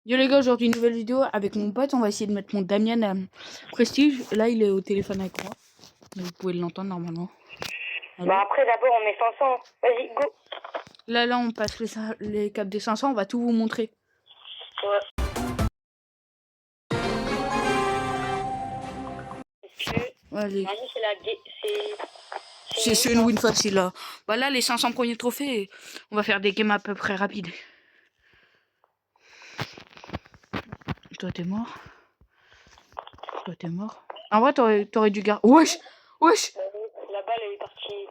Yo les gars, aujourd'hui une nouvelle vidéo avec mon pote. On va essayer de mettre mon Damien à Prestige. Là il est au téléphone avec moi. Mais vous pouvez l'entendre normalement. Allô. Bah après d'abord on met 500. Vas-y, go. Là on passe les caps des 500. On va tout vous montrer. Ouais. Allez. C'est la C'est une win facile là. Bah là les 500 premiers trophées, on va faire des games à peu près rapides. Toi t'es mort. Toi t'es mort. En vrai t'aurais dû garder. Wesh. Wesh. La balle elle est partie.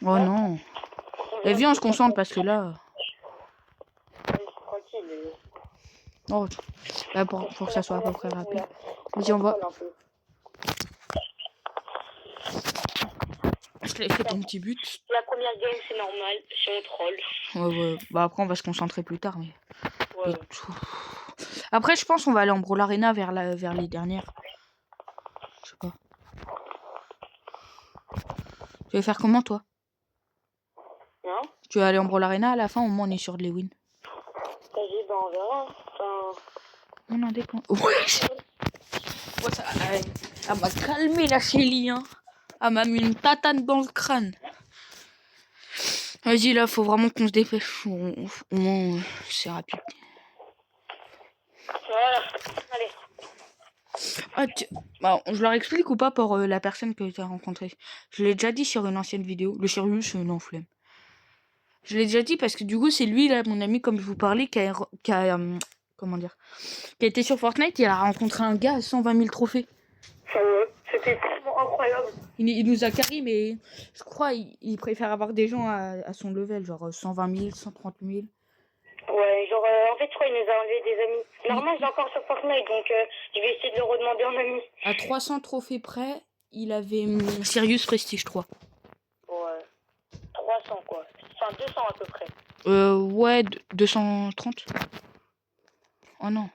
Oh non. Et viens on se concentre parce que là. Tranquille. Oh, là pour que ça soit à peu près rapide. Vas-y on va. Je l'ai fait ton petit but. La première game c'est normal, si on troll. Ouais. Bah après on va se concentrer plus tard. Mais... Ouais. Après je pense qu'on va aller en Brawl Arena vers les dernières. Je sais pas. Tu vas faire comment toi? Hein? Tu vas aller en Brawl Arena à la fin, au moins on est sûr de les win. Vas-y, bah on verra. Enfin... On en dépend. Wesh. Ouais, ça, elle m'a calmé la Shelly, hein. Elle m'a mis une tatane dans le crâne. Vas-y là, faut vraiment qu'on se dépêche. Au moins c'est rapide. Voilà, allez. Ah, bah, je leur explique ou pas pour la personne que tu as rencontrée? Je l'ai déjà dit sur une ancienne vidéo. Le Sirius, non, flemme. Je l'ai déjà dit parce que du coup, c'est lui, là, mon ami, comme je vous parlais, qui a comment dire, qui a été sur Fortnite. Il a rencontré un gars à 120 000 trophées. C'était tellement incroyable. Il nous a carré, mais je crois il préfère avoir des gens à son level, genre 120 000, 130 000. Ouais, genre, en fait, je crois qu'il nous a enlevé des amis. Normalement, je l'ai encore sur Fortnite, donc je vais essayer de le redemander en ami. À 300 trophées près, il avait Sirius Prestige 3. Ouais, 300 quoi. Enfin, 200 à peu près. Ouais, 230. Oh non.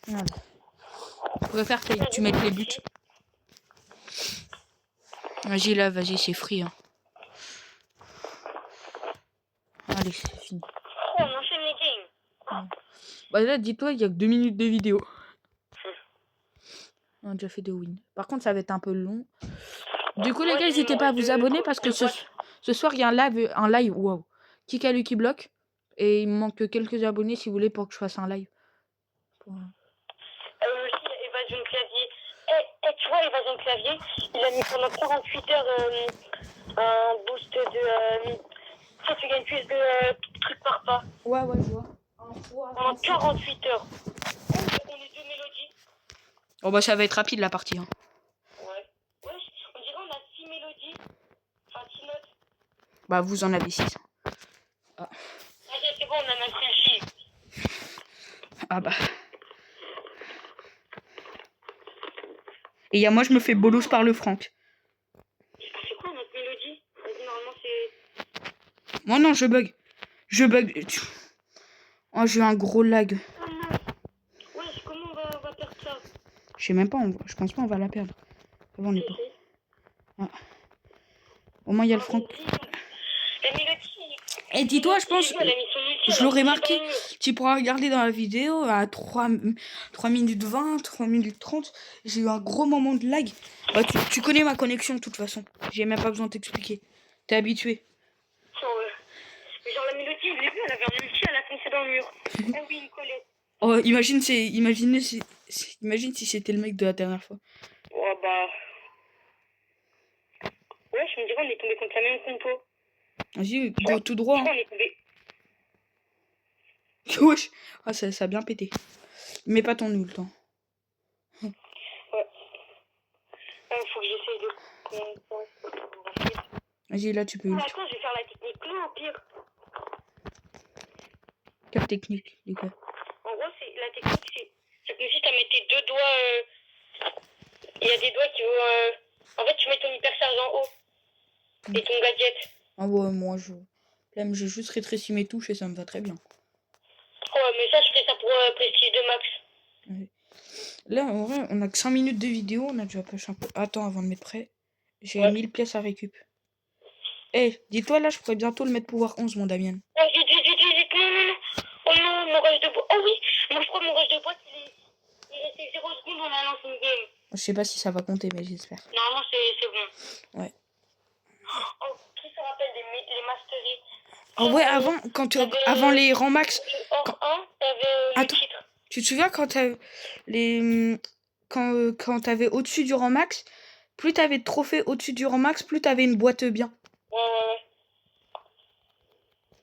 Merde. Je préfère que tu mettes les buts. Vas-y là, vas-y, c'est free. Hein. Allez, c'est fini. Oh, on enchaîne les games. Bah là, dis-toi, il y a que 2 minutes de vidéo. On a déjà fait 2 wins. Par contre, ça va être un peu long. Du coup, les gars, n'hésitez pas à vous abonner parce que ce soir, il y a un live. Wow. Kika Lucky Block. Et il me manque quelques abonnés si vous voulez pour que je fasse un live. Aussi, évasion de clavier. Tu vois, évasion de clavier, il a mis pendant 48 heures un boost de. Tu gagnes plus de trucs par pas. Ouais, je vois. Pendant 48 heures. On est 2 mélodies. Oh bah, ça va être rapide la partie. Hein. Ouais. On dirait on a 6 mélodies. Enfin, 6 notes. Bah, vous en avez 6. Ah, c'est bon, on a même réussi. Ah bah. Et y a moi, je me fais bolos par le Franck. C'est quoi notre mélodie? Normalement, c'est. Moi, non, je bug. Oh, j'ai eu un gros lag. Oh non. Ouais, comment on va perdre ça? Je sais même pas, je pense pas on va la perdre. On est pas. Ah. Au moins, il y a le Franck. La mélodie. Et dis-toi, je pense, je l'aurais marqué. Tu pourras regarder dans la vidéo à 3 minutes 20, 3 minutes 30. J'ai eu un gros moment de lag. Bah, tu connais ma connexion de toute façon. J'ai même pas besoin de t'expliquer. T'es habitué. Oh, mais genre la mélodie, je l'ai vue, elle avait un multi, elle a foncé dans le mur. Ah oui, une collette. Oh, imagine si c'était le mec de la dernière fois. Oh bah. Ouais, je me dirais, on est tombé contre la même compo. Vas-y, go tout droit. Hein. On est tombé. Wesh. Ah, ça a bien pété. Mais pas ton nul, temps. Ouais. Faut que j'essaye de. Vas-y, là, tu peux ult. Attends, je vais faire la technique là, au pire. Quelle technique, du coup? En gros, la technique, c'est que juste à mettre tes deux doigts. Il y a des doigts qui vont. En fait, tu mets ton hypercharge en haut. Et ton gadget. Ah ouais, moi, j'ai juste rétréci mes touches et ça me va très bien. Ouais, mais ça, je ferais ça pour Prestige de max. Ouais. Là, en vrai, on a que 5 minutes de vidéo, on a déjà push un peu. Attends, avant de mettre prêt. J'ai Ouais. 1000 pièces à récup. Eh, dis-toi, là, je pourrais bientôt le mettre pouvoir 11, mon Damien. Oh, vite, non. Oh non, mon rush de boîte. Oh oui, moi je crois que mon rush de boîte, il est resté 0 secondes, on a lancé une game. Je sais pas si ça va compter, mais j'espère. Normalement, c'est bon. Ouais. Oh, qui se rappelle les masteries? Oh ouais, avant les rangs max. Hors 1, t'avais le Attends, titre. tu te souviens quand t'avais quand t'avais au-dessus du rang max, plus t'avais de trophées au-dessus du rang max, plus t'avais une boîte bien. Ouais.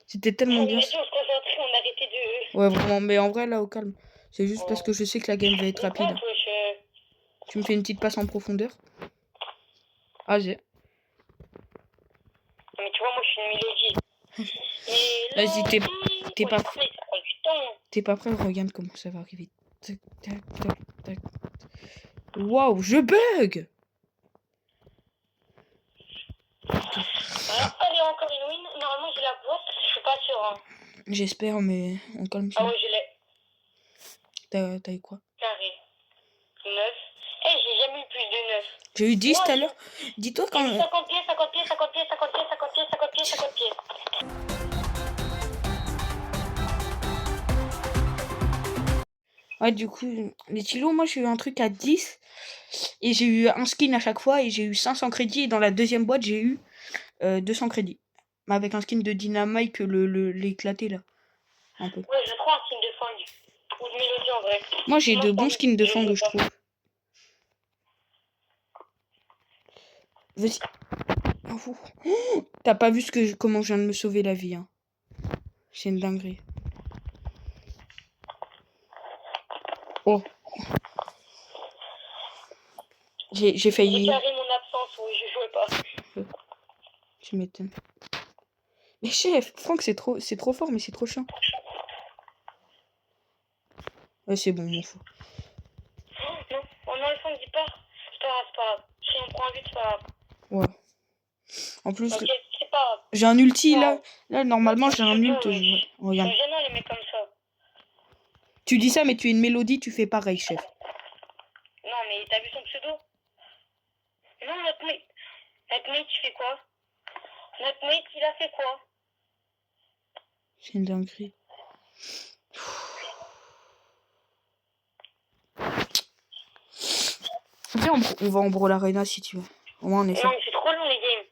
C'était tellement On bien. a dû, on se concentrer, on a arrêté de... Ouais, vraiment, mais en vrai, là, au calme. C'est juste parce que je sais que la game va être rapide. Tu me fais une petite passe en profondeur? Ah, j'ai. Mais tu vois, moi, je suis une mélodie. Vas-y, t'es pas prêt. Ça prend du temps. T'es pas prêt? Regarde comment ça va arriver. Tac, tac, tac, tac. Waouh, je bug! Alors, allez, encore une win. Normalement, j'ai la boîte. Je suis pas sûr. Hein. J'espère, mais on calme ça. Ah ouais, je l'ai. T'as eu quoi? Carré. 9. Eh, j'ai jamais eu plus de 9. J'ai eu 10 tout à l'heure. Dis-toi quand... 50 pieds, 50 pieds, 50 pieds, 50 pieds, 50 pieds, 50 pieds, 50 pieds. Ouais, du coup, les kilos, moi j'ai eu un truc à 10 et j'ai eu un skin à chaque fois et j'ai eu 500 crédits et dans la deuxième boîte j'ai eu 200 crédits. Mais avec un skin de Dynamite que l'éclaté là. Un peu. Ouais, je crois un skin de fang. Ou de mélodie en vrai. Moi j'ai de bons skins de fang, je trouve. Vas-y. Oh, t'as pas vu comment je viens de me sauver la vie, hein. C'est une dinguerie. Oh. J'ai failli... J'ai carré mon absence, oui, je jouais pas. Tu m'étonnes. Mais chef, Franck, c'est trop fort, mais c'est trop chiant. Ouais, c'est bon, mon fou. Non, on a le fond dit pas. C'est pas grave. Si on prend un but, c'est pas grave. Ouais. En plus, Ok, c'est pas grave. j'ai un ulti là. Là, normalement, j'ai un ult. Regarde. C'est gênant les mecs comme ça. Tu dis ça, mais tu es une mélodie, tu fais pareil, chef. Non, mais t'as vu son pseudo? Non, notre mate, il fait quoi? Notre mate, il a fait quoi? C'est une dinguerie. Viens, on va en Brawl Arena si tu veux. Au moins, on est Non, mais c'est trop long les games.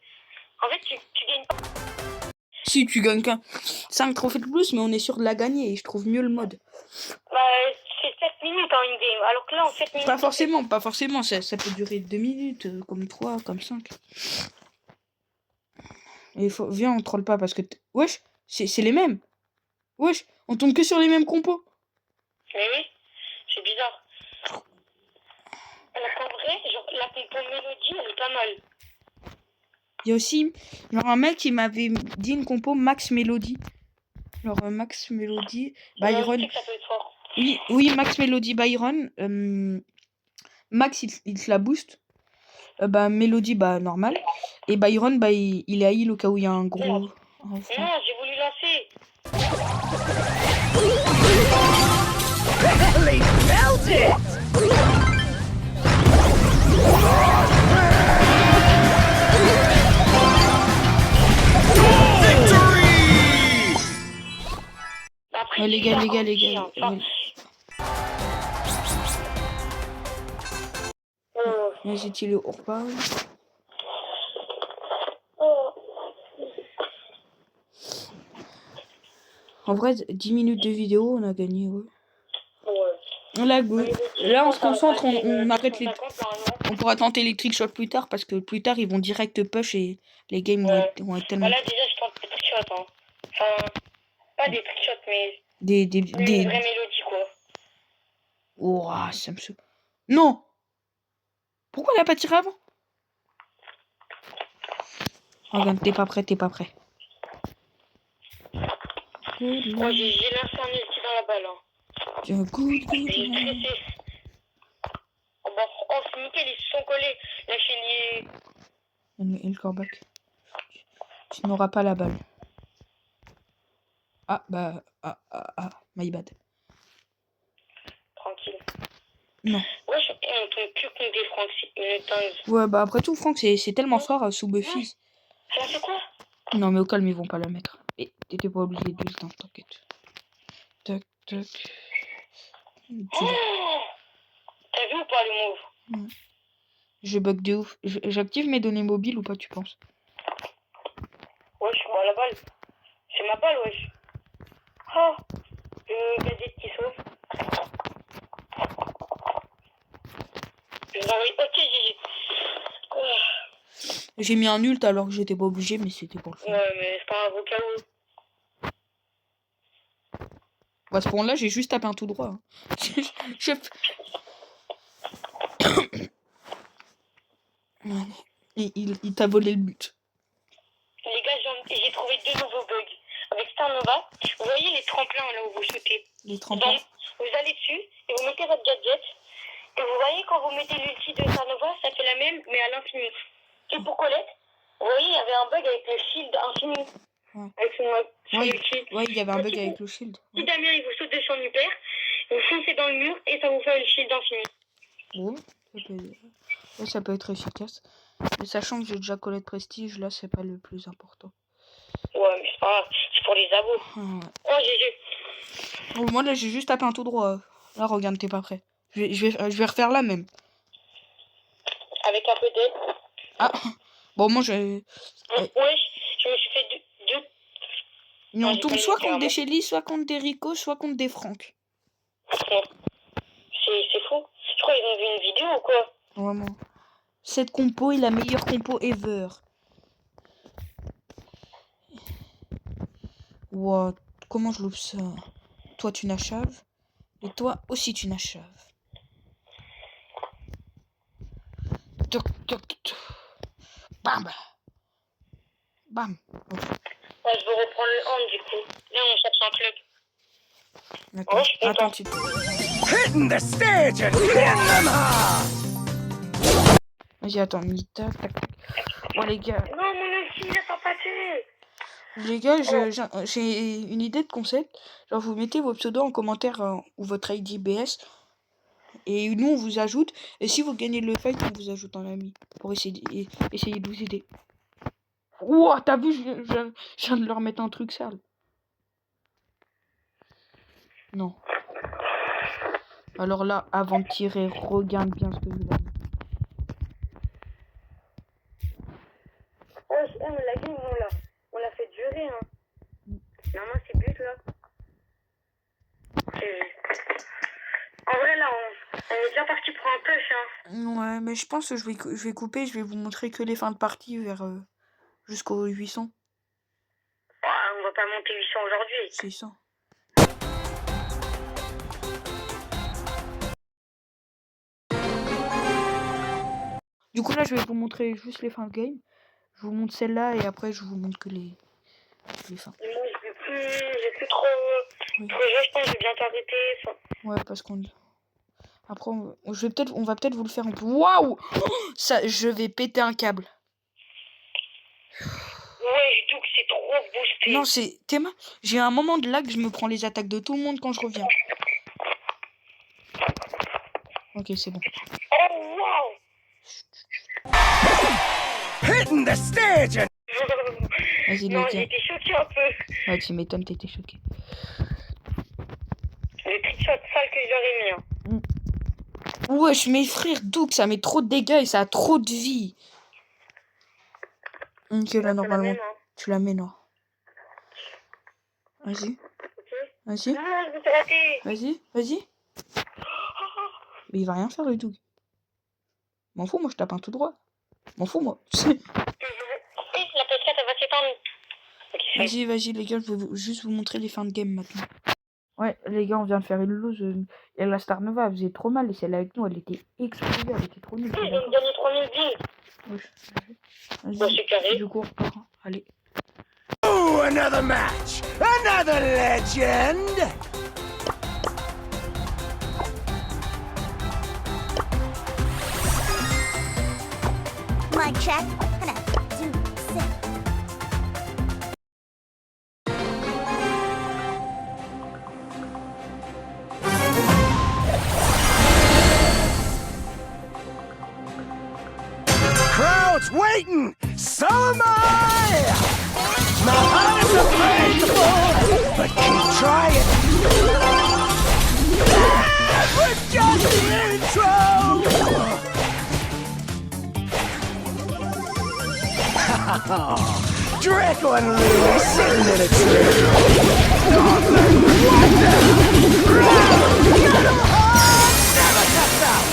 En fait, tu gagnes pas. Si, tu gagnes qu'un 5 trophées de plus, mais on est sûr de la gagner et je trouve mieux le mode. Bah, c'est 7 minutes en une game. Alors que là, en 7 minutes. Pas forcément. Ça peut durer 2 minutes, comme 3, comme 5. Et viens, on troll pas parce que... Wesh, c'est les mêmes. Wesh, on tombe que sur les mêmes compos. Mais oui, c'est bizarre. Alors qu'en vrai, genre, la compo mélodie, elle est pas mal. Il y a aussi, genre, un mec qui m'avait dit une compo Max Melody. Genre, Max Melody, Byron. Ça peut être fort. Oui, Max Melody, Byron. Max, il se la booste. Melody, normal. Et Byron, il est à heal au cas où il y a un gros... Non, j'ai voulu lancer. Après, les gars. Vas-y, le hors-pas. En vrai, 10 minutes de vidéo, on a gagné, ouais. Là, on se concentre, on arrête les... On pourra tenter les trickshots plus tard, parce que plus tard, ils vont direct push et les games vont être tellement... Là, déjà, je tente des trickshots, hein. Enfin, pas des trickshots, mais... Des vraies mélodies, quoi. Oh, ça me saoule. Non! Pourquoi elle a pas tiré avant? Regarde, t'es pas prêt. Moi, j'ai lancé un ulti dans la balle, hein. J'ai stressé. Oh, c'est nickel, ils se sont collés. Lâchez-les. Et le corback. Tu n'auras pas la balle. My bad. Tranquille. Non. Wesh, on tombe plus contre des Franck, c'est une dingue. Ouais, bah après tout, Franck, c'est tellement fort sous Buffy. Elle a fait quoi? Non, mais au calme, ils vont pas la mettre. Et t'étais pas obligé de le temps, t'inquiète. Tac, tac. Oh, t'as vu ou pas le move? Je bug de ouf. J'active mes données mobiles ou pas, tu penses? Wesh, moi la balle. C'est ma balle, wesh. Oh, le gadget qui sauve. Ok, GG. J'ai mis un ult alors que j'étais pas obligé, mais c'était pour le faire. Ouais, mais c'est pas un au cas où. Bah, à ce point-là, j'ai juste tapé un tout droit. Hein. Il t'a volé le but. Les gars, j'ai trouvé 2 nouveaux bugs. Avec Starnova, vous voyez les tremplins là où vous shootez. Les tremplins. Vous allez dessus et vous mettez votre gadget. Et vous voyez quand vous mettez l'ulti de Starnova, ça fait la même mais à l'infini. Et pour Colette, vous voyez, il y avait un bug avec le shield infini. Ouais. Avec son ulti. Ouais, il y avait un bug avec le shield. Si Damien il vous saute dessus en hyper, vous foncez dans le mur et ça vous fait le shield infini. Ouais, ça peut être efficace. Mais sachant que j'ai déjà Colette Prestige, là, c'est pas le plus important. Ouais, mais c'est pas grave, c'est pour les abos. Ouais. Oh, GG. Oh, moi, là, j'ai juste tapé un tout droit. Là, regarde, t'es pas prêt. Je vais refaire la même. Avec un peu d'aide. Ah, bon, moi, je... Ouais, je me suis fait deux. Mais on tombe soit contre des Shelly, soit contre des Rico, soit contre des Franck. Ouais. C'est fou. Je crois qu'ils ont vu une vidéo ou quoi? Vraiment. Cette compo est la meilleure compo ever. Wow, comment je loupe ça? Toi, tu n'achaves. Et toi aussi, tu n'achaves. Toc, toc, toc. Bam. Bam. Okay. Ouais, je veux reprendre le hand du coup. Là, on cherche un club. Attends, Oh, je suis attends, Hitting the stage and hitting them hard. Vas-y, attends, tac, tac. Bon, les gars. Non, mon ulti, il a pas passé. Les gars, j'ai une idée de concept. Genre, vous mettez vos pseudos en commentaire ou votre ID BS. Et nous, on vous ajoute. Et si vous gagnez le fight, on vous ajoute un ami. Pour essayer de vous aider. Ouah, t'as vu, je viens de leur mettre un truc sale. Non. Alors là, avant de tirer, regarde bien ce que je vous ai dit. Oh, la game, on l'a fait durer, hein. Normalement, c'est but, là. En vrai, là, on est déjà parti pour un push, hein. Ouais, mais je pense que je vais couper. Je vais vous montrer que les fins de partie vers jusqu'au 800. On va pas monter 800 aujourd'hui. 600. Du coup, là, je vais vous montrer juste les fins de game. Je vous montre celle-là et après, je vous montre que les fins. Et moi, j'ai plus trop joué. Je pense que je vais bien t'arrêter. Ouais, parce qu'on... Après, on va peut-être vous le faire un peu... Waouh! Ça, je vais péter un câble. Ouais, donc c'est trop boosté. Non, c'est... Théma, j'ai un moment de lag, je me prends les attaques de tout le monde quand je reviens. Ok, c'est bon. Oh, wow! Hitting the stage and... Vas-y, non, les j'ai gars. été choqué un peu. Ouais, tu m'étonnes, t'étais choqué. Le trickshot sale que j'aurais mis. Hein. Wesh, mes frères, Doug, ça met trop de dégâts et ça a trop de vie. Ok, là, normalement, Même, hein. tu la mets, non. Vas-y. Okay. Vas-y. Non, je me suis raté. Vas-y, vas-y. Mais il va rien faire, le Doug. M'en fous, moi, je tape un tout droit. M'en fous, moi. La PS4, elle va s'éteindre. Okay, Vas-y, les gars, je vais juste vous montrer les fins de game maintenant. Ouais, les gars, on vient de faire une lose. Et la Starnova, elle faisait trop mal. Et celle avec nous, elle était explosée. Elle était trop nulle. j'ai gagné 3000 billes. Vas-y, bon, c'est carré. du coup, allez. Ooh, another match! Another legend! Mic check. And a 2, 6. crowd's waiting. So am I. My heart is unbreakable, but keep trying. That was just the intro. Draco and Lily sitting in a tree. Northern Wonder! Metal Heart never cuts out!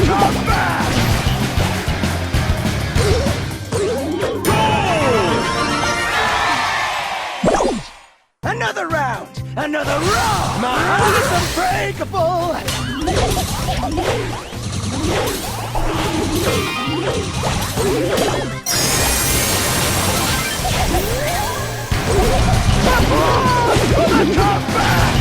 Come back! Another round! Another round! My heart is unbreakable! Come back!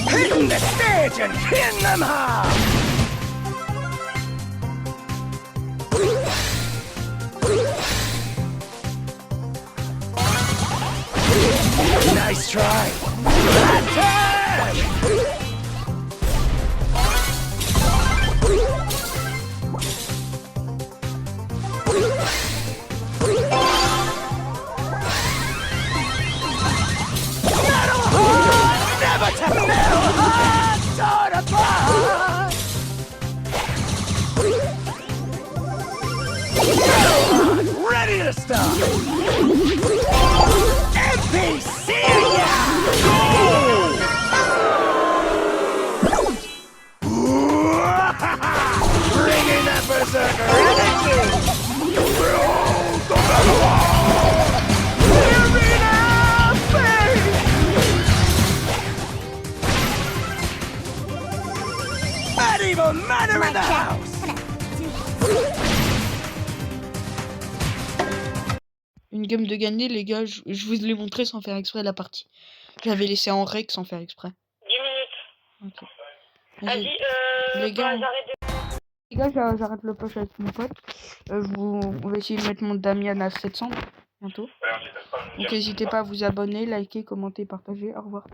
Hitting the stage and hitting them hard! Nice try! Attack! Metal Heart! Never to Metal Heart! Torn apart! Metal Heart! Ready to start! NPC ya! Bringing that berserker energy! Arena Fate! Medieval Manor in Mic the check. house! Une game de gagner, les gars, je vous l'ai montré sans faire exprès la partie. J'avais laissé en rec sans faire exprès. 10 minutes. Ok. Vas-y, Les gars, j'arrête de... Les gars, j'arrête le push avec mon pote. On va essayer de mettre mon Damian à 700 bientôt. Donc n'hésitez pas à vous abonner, liker, commenter, partager. Au revoir.